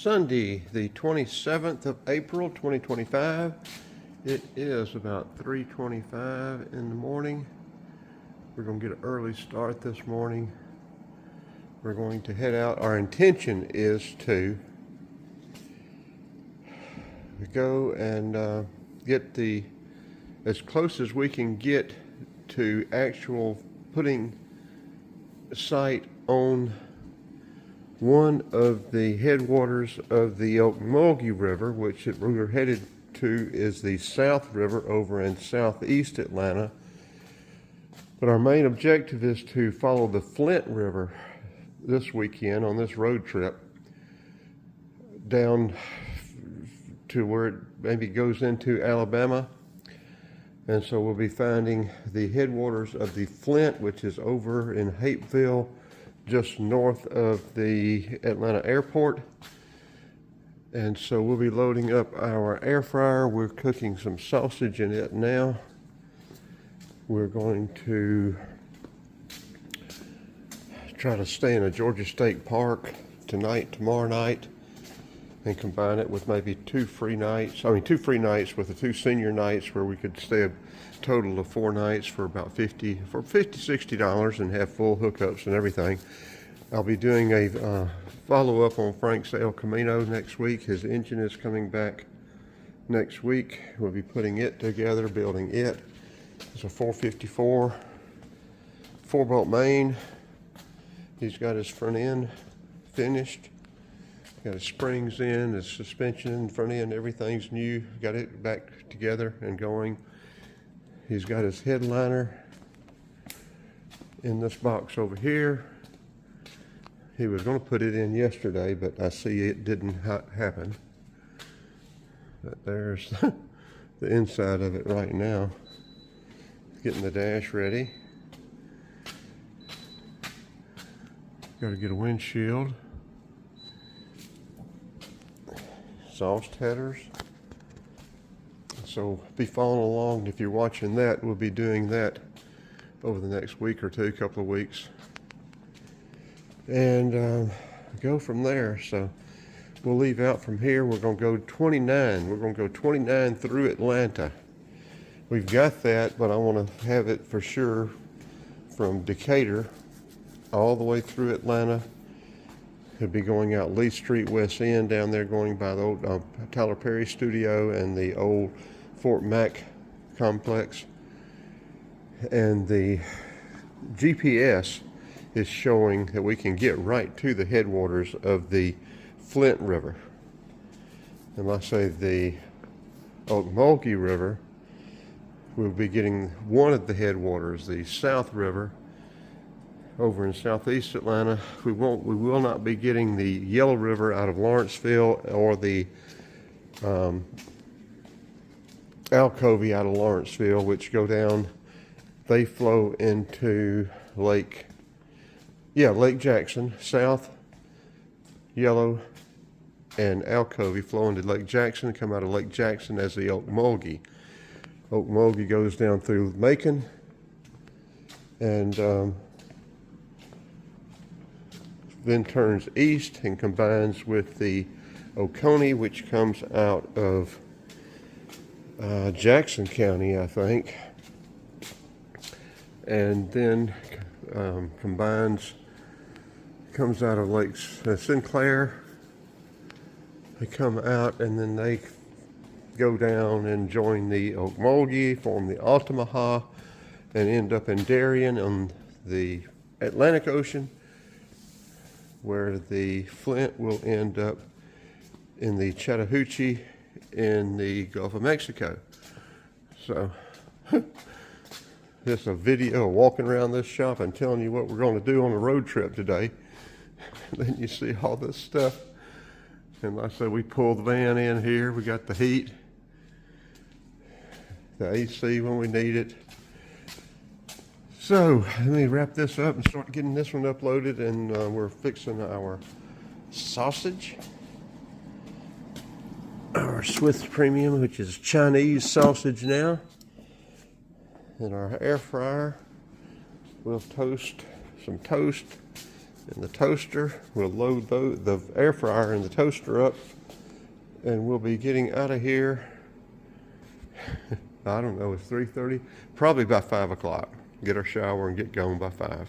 Sunday, the 27th of April, 2025. It is about 3:25 in the morning. We're going to get an early start this morning. We're going to head out. Our intention is to go and get as close as we can get to actual putting sight on one of the headwaters of the Ocmulgee River, which we're headed to is the South River over in southeast Atlanta. But our main objective is to follow the Flint River this weekend on this road trip down to where it maybe goes into Alabama. And so we'll be finding the headwaters of the Flint, which is over in Hapeville, just north of the Atlanta airport. And so we'll be loading up our air fryer. We're cooking some sausage in it now. We're going to try to stay in a Georgia State Park tomorrow night, and combine it with maybe two free nights with the two senior nights, where we could stay a total of 4 nights for about $60 and have full hookups and everything. I'll be doing a follow-up on Frank's El Camino next week. His engine is coming back next week. We'll be putting it together, building it. It's a 454 4-bolt main. He's got his front end finished. Got his springs in, his suspension, front end, everything's new. Got it back together and going. He's got his headliner in this box over here. He was going to put it in yesterday, but I see it didn't happen. But there's the inside of it right now. Getting the dash ready. Got to get a windshield. Exhaust headers. So be following along. If you're watching that, we'll be doing that over the next week or two, couple of weeks, and go from there. So we'll leave out from here. We're going to go 29. We're going to go 29 through Atlanta. We've got that, but I want to have it for sure from Decatur all the way through Atlanta. He'll be going out Lee Street, West End, down there, going by the old Tyler Perry studio and the old Fort Mac complex. And the GPS is showing that we can get right to the headwaters of the Flint River. And let's say the Ocmulgee River, we'll be getting one of the headwaters, the South River, over in southeast Atlanta. We will not be getting the Yellow River out of Lawrenceville or the Alcovey out of Lawrenceville, which go down. They flow into Lake Jackson. South, Yellow, and Alcovey flow into Lake Jackson, come out of Lake Jackson as the Ocmulgee. Ocmulgee goes down through Macon and then turns east and combines with the Oconee, which comes out of Jackson County, I think, and then comes out of Lake Sinclair. They come out and then they go down and join the Ocmulgee, form the Altamaha, and end up in Darien on the Atlantic Ocean, where the Flint will end up in the Chattahoochee in the Gulf of Mexico. So just a video of walking around this shop and telling you what we're going to do on a road trip today. Then you see all this stuff. And like I said, we pulled the van in here. We got the heat, the AC when we need it. So let me wrap this up and start getting this one uploaded, and we're fixing our sausage, our Swiss Premium, which is Chinese sausage now, and our air fryer. We'll toast some toast and the toaster. We'll load the air fryer and the toaster up, and we'll be getting out of here. I don't know, it's 3:30, probably by 5 o'clock. Get our shower and get going by 5.